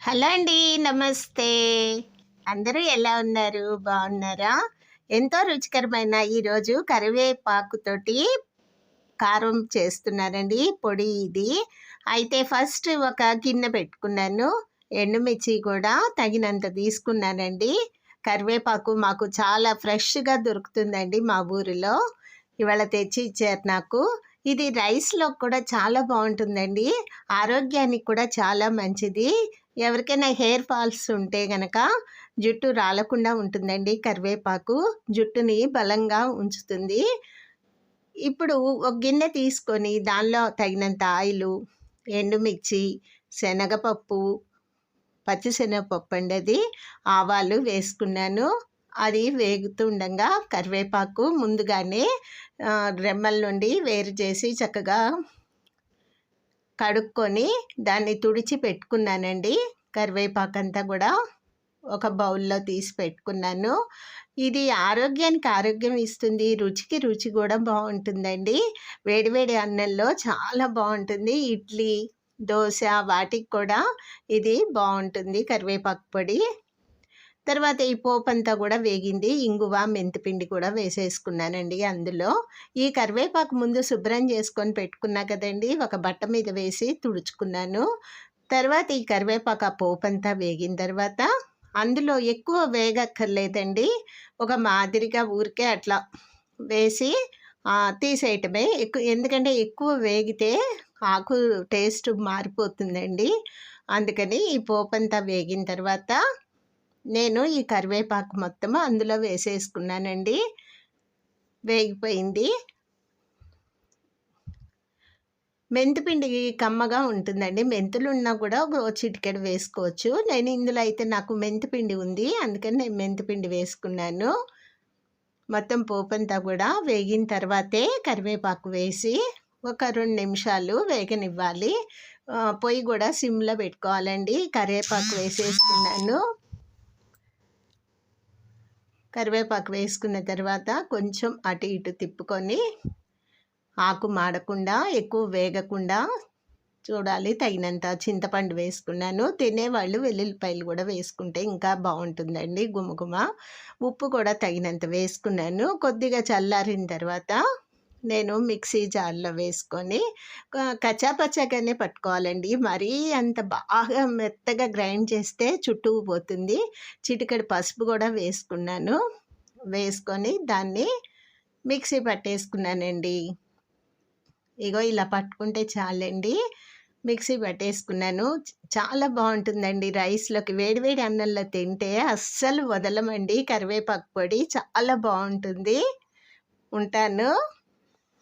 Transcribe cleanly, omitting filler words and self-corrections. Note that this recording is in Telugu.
హలో అండి. నమస్తే. అందరూ ఎలా ఉన్నారు? బాగున్నారా? ఎంతో రుచికరమైన ఈరోజు కరివేపాకుతోటి కారం చేస్తున్నానండి. పొడి ఇది. అయితే ఫస్ట్ ఒక గిన్నె పెట్టుకున్నాను. ఎండుమిర్చి కూడా తగినంత తీసుకున్నానండి. కరివేపాకు మాకు చాలా ఫ్రెష్‌గా దొరుకుతుందండి మా ఊరిలో. ఇవాళ తెచ్చి ఇచ్చారు నాకు. ఇది రైస్‌లో కూడా చాలా బావుంటుందండి. ఆరోగ్యానికి కూడా చాలా మంచిది. ఎవరికైనా హెయిర్ ఫాల్స్ ఉంటే గనక జుట్టు రాలకుండా ఉంటుందండి కరివేపాకు. జుట్టుని బలంగా ఉంచుతుంది. ఇప్పుడు ఒక గిన్నె తీసుకొని దానిలో తగినంత ఆయిలు, ఎండుమిర్చి, శనగపప్పు, పచ్చిశనగపప్పు అండి అది, ఆవాలు వేసుకున్నాను. అది వేగుతుండగా కరివేపాకు ముందుగానే రెమ్మల నుండి వేరు చేసి చక్కగా కడుక్కొని దాన్ని తుడిచి పెట్టుకున్నానండి. కరివేపాకంతా కూడా ఒక బౌల్లో తీసి పెట్టుకున్నాను. ఇది ఆరోగ్యానికి ఆరోగ్యం ఇస్తుంది. రుచికి రుచి కూడా బావుంటుందండి. వేడివేడి అన్నంలో చాలా బావుంటుంది. ఇడ్లీ, దోస వాటికి కూడా ఇది బావుంటుంది కరివేపాకు పొడి. తర్వాత ఈ పోపంతా కూడా వేగింది. ఇంగువ, మెంతిపిండి కూడా వేసేసుకున్నానండి అందులో. ఈ కరివేపాకు ముందు శుభ్రం చేసుకొని పెట్టుకున్నా కదండీ! ఒక బట్ట మీద వేసి తుడుచుకున్నాను. తర్వాత ఈ కరివేపాకు ఆ పోపంతా వేగిన తర్వాత అందులో ఎక్కువ వేగక్కర్లేదండి. ఒక మాదిరిగా ఊరికే అట్లా వేసి తీసేయటమే. ఎందుకంటే ఎక్కువ వేగితే ఆకు టేస్ట్ మారిపోతుందండి. అందుకని ఈ పోపంతా వేగిన తర్వాత నేను ఈ కరివేపాకు మొత్తం అందులో వేసేసుకున్నానండి. వేగిపోయింది. మెంతిపిండి కమ్మగా ఉంటుందండి. మెంతులున్నా కూడా ఒక చిటికెడు వేసుకోవచ్చు. నేను ఇందులో అయితే నాకు మెంతిపిండి ఉంది. అందుకని నేను మెంతిపిండి వేసుకున్నాను. మొత్తం పోపంతా కూడా వేగిన తర్వాతే కరివేపాకు వేసి ఒక 2 నిమిషాలు వేగనివ్వాలి. పొయ్యి కూడా సిమ్‌లో పెట్టుకోవాలండి. కరివేపాకు వేసేసుకున్నాను. కరివేపాకు వేసుకున్న తర్వాత కొంచెం అటు ఇటు తిప్పుకొని ఆకు మాడకుండా ఎక్కువ వేగకుండా చూడాలి. తగినంత చింతపండు వేసుకున్నాను. తినేవాళ్ళు వెల్లుల్లిపాయలు కూడా వేసుకుంటే ఇంకా బాగుంటుందండి గుమగుమ. ఉప్పు కూడా తగినంత వేసుకున్నాను. కొద్దిగా చల్లారిన తర్వాత నేను మిక్సీ జార్లో వేసుకొని కచ్చాపచ్చాగానే పట్టుకోవాలండి. మరీ అంత బాగా మెత్తగా గ్రైండ్ చేస్తే చుట్టుకుపోతుంది. చిటికెడు పసుపు కూడా వేసుకున్నాను. వేసుకొని దాన్ని మిక్సీ పట్టేసుకున్నానండి. ఇగో ఇలా పట్టుకుంటే చాలండి. మిక్సీ పట్టేసుకున్నాను. చాలా బాగుంటుందండి రైస్‌లోకి. వేడివేడి అన్నంలో తింటే అస్సలు వదలమండి కరివేపాకు పొడి. చాలా బాగుంటుంది. ఉంటాను.